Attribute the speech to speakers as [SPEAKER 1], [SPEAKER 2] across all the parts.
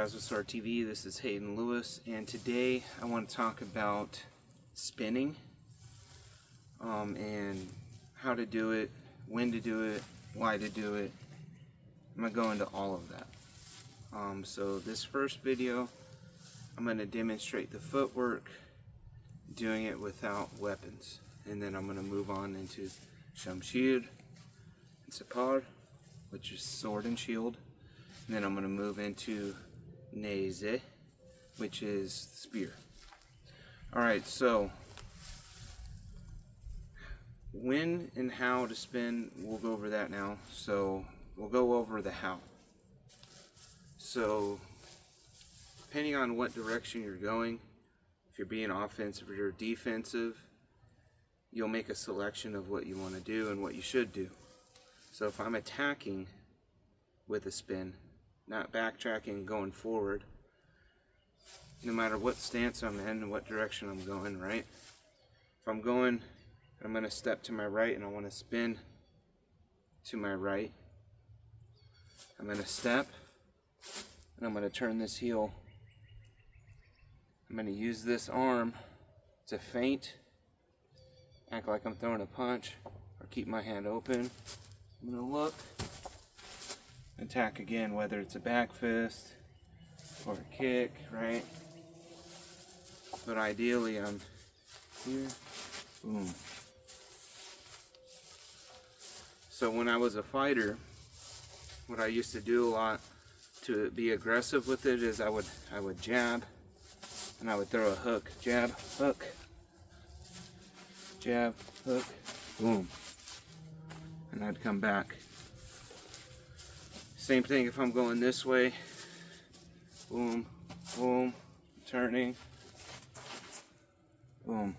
[SPEAKER 1] Razmafzar TV. This is Hayden Lewis, and today I want to talk about spinning and how to do it, when to do it, why to do it. I'm going to go into all of that. So this first video, I'm going to demonstrate the footwork, doing it without weapons, and then I'm going to move on into shamshir and sapar, which is sword and shield, and then I'm going to move into neze, which is spear. Alright, so when and how to spin, we'll go over that now. So we'll go over the how. So depending on what direction you're going, if you're being offensive or you're defensive, you'll make a selection of what you want to do and what you should do. So if I'm attacking with a spin, not backtracking, going forward, no matter what stance I'm in and what direction I'm going, right? If I'm going, I'm going to step to my right and I want to spin to my right. I'm going to step and I'm going to turn this heel. I'm going to use this arm to feint, act like I'm throwing a punch, or keep my hand open. I'm going to look, attack again, whether it's a back fist or a kick, right? But ideally I'm here, boom. So when I was a fighter, what I used to do a lot to be aggressive with it is I would jab and I would throw a hook, jab, hook, jab, hook, boom, and I'd come back. Same thing if I'm going this way, boom, boom, turning, boom.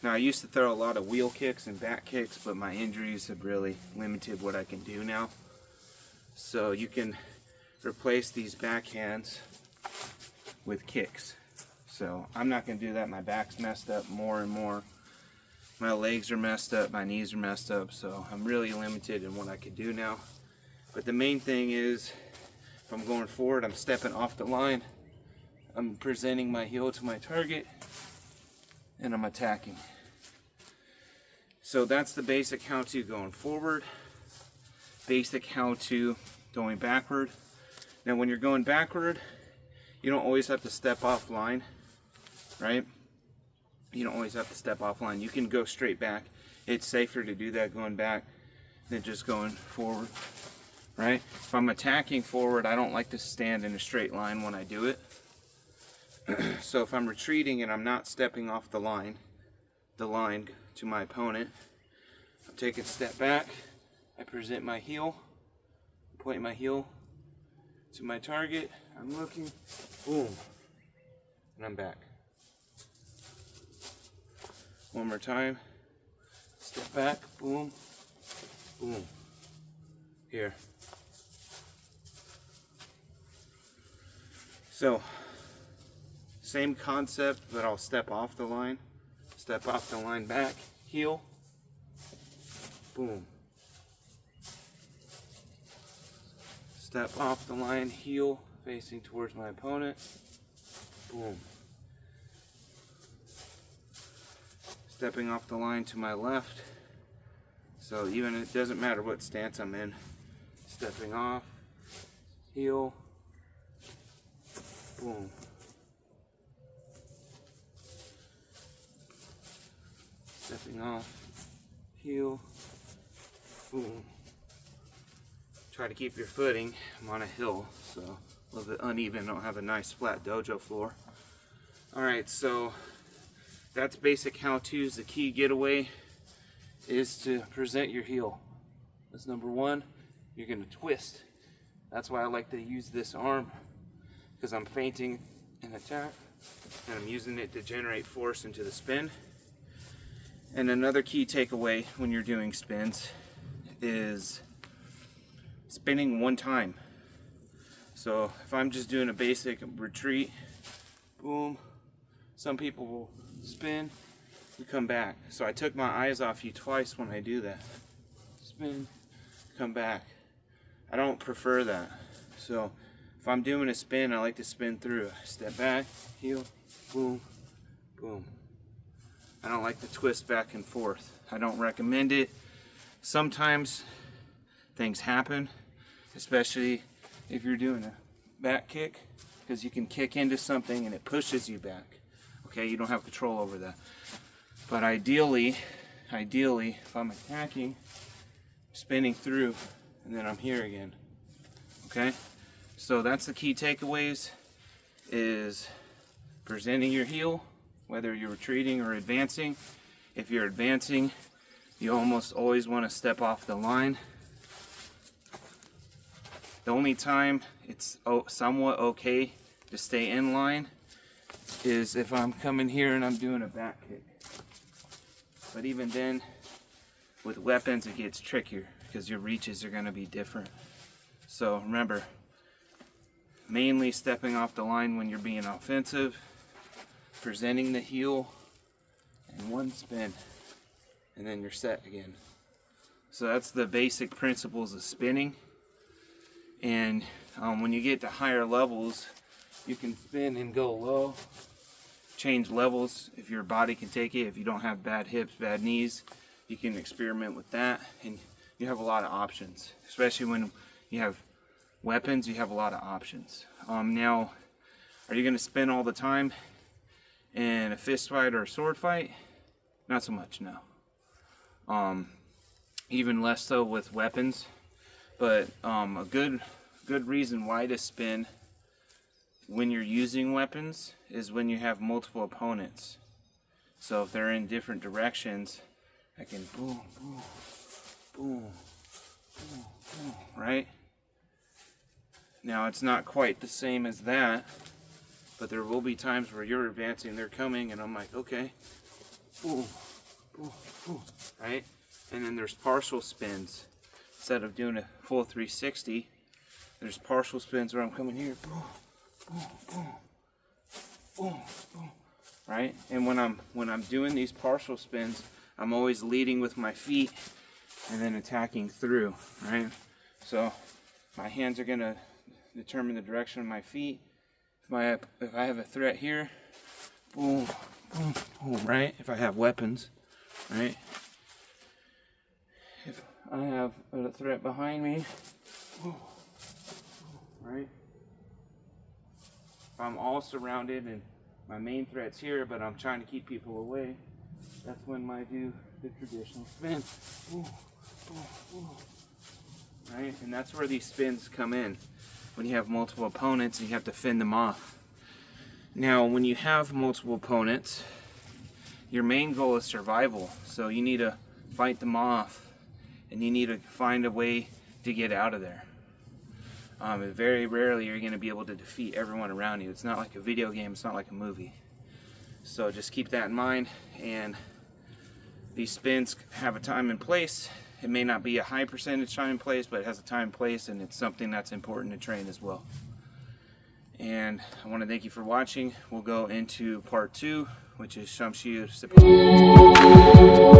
[SPEAKER 1] Now I used to throw a lot of wheel kicks and back kicks, but my injuries have really limited what I can do now. So you can replace these backhands with kicks. So I'm not going to do that. My back's messed up more and more. My legs are messed up, my knees are messed up, so I'm really limited in what I can do now. But the main thing is, if I'm going forward, I'm stepping off the line, I'm presenting my heel to my target, and I'm attacking. So that's the basic how-to going forward, basic how-to going backward. Now when you're going backward, you don't always have to step off line, right? You don't always have to step off line. You can go straight back. It's safer to do that going back than just going forward. Right? If I'm attacking forward, I don't like to stand in a straight line when I do it. So if I'm retreating and I'm not stepping off the line to my opponent, I'm taking a step back, I present my heel, point my heel to my target, I'm looking, boom, and I'm back. One more time, step back, boom, boom, here. So, same concept, but I'll step off the line back, heel, boom. Step off the line, heel, facing towards my opponent, boom. Stepping off the line to my left, so even it doesn't matter what stance I'm in, stepping off, heel, boom. Stepping off, heel, boom. Try to keep your footing. I'm on a hill, so a little bit uneven. I don't have a nice flat dojo floor. Alright, so that's basic how-tos. The key getaway is to present your heel. That's number one. You're going to twist. That's why I like to use this arm, because I'm feinting an attack and I'm using it to generate force into the spin. And another key takeaway when you're doing spins is spinning one time. So if I'm just doing a basic retreat, boom, some people will spin, you come back. So I took my eyes off you twice when I do that. Spin, come back. I don't prefer that. So if I'm doing a spin, I like to spin through. Step back, heel, boom, boom. I don't like to twist back and forth. I don't recommend it. Sometimes things happen, especially if you're doing a back kick, because you can kick into something and it pushes you back. Okay, you don't have control over that. But ideally, if I'm attacking, spinning through, and then I'm here again. Okay, so that's the key takeaways, is presenting your heel, whether you're retreating or advancing. If you're advancing, you almost always want to step off the line. The only time it's somewhat okay to stay in line is if I'm coming here and I'm doing a back kick. But even then, with weapons it gets trickier because your reaches are going to be different. So remember, mainly stepping off the line when you're being offensive, presenting the heel, and one spin, and then you're set again. So that's the basic principles of spinning. And when you get to higher levels, you can spin and go low, change levels if your body can take it. If you don't have bad hips, bad knees, you can experiment with that, and you have a lot of options. Especially when you have weapons, you have a lot of options. Now, are you going to spin all the time in a fist fight or a sword fight? Not so much, no. Even less so with weapons. But a good reason why to spin when you're using weapons is when you have multiple opponents. So if they're in different directions, I can boom, boom, boom, boom, boom, right? Now it's not quite the same as that, but there will be times where you're advancing, they're coming, and I'm like, okay, boom, boom, boom, right? And then there's partial spins. Instead of doing a full 360, there's partial spins where I'm coming here, boom, boom, boom, boom, boom, right? And when I'm doing these partial spins, I'm always leading with my feet and then attacking through, right? So my hands are gonna determine the direction of my feet. If I have a threat here, boom, boom, boom, right? If I have weapons, right? If I have a threat behind me, right? If I'm all surrounded and my main threat's here, but I'm trying to keep people away, that's when I do the traditional spin. Right? And that's where these spins come in. When you have multiple opponents, you have to fend them off. Now, when you have multiple opponents, your main goal is survival. So you need to fight them off. And you need to find a way to get out of there. Very rarely you're going to be able to defeat everyone around you. It's not like a video game, it's not like a movie. So just keep that in mind. And these spins have a time and place. It may not be a high percentage time and place, but it has a time and place, and it's something that's important to train as well. And I want to thank you for watching. We'll go into part 2, which is Shamshir Sipali.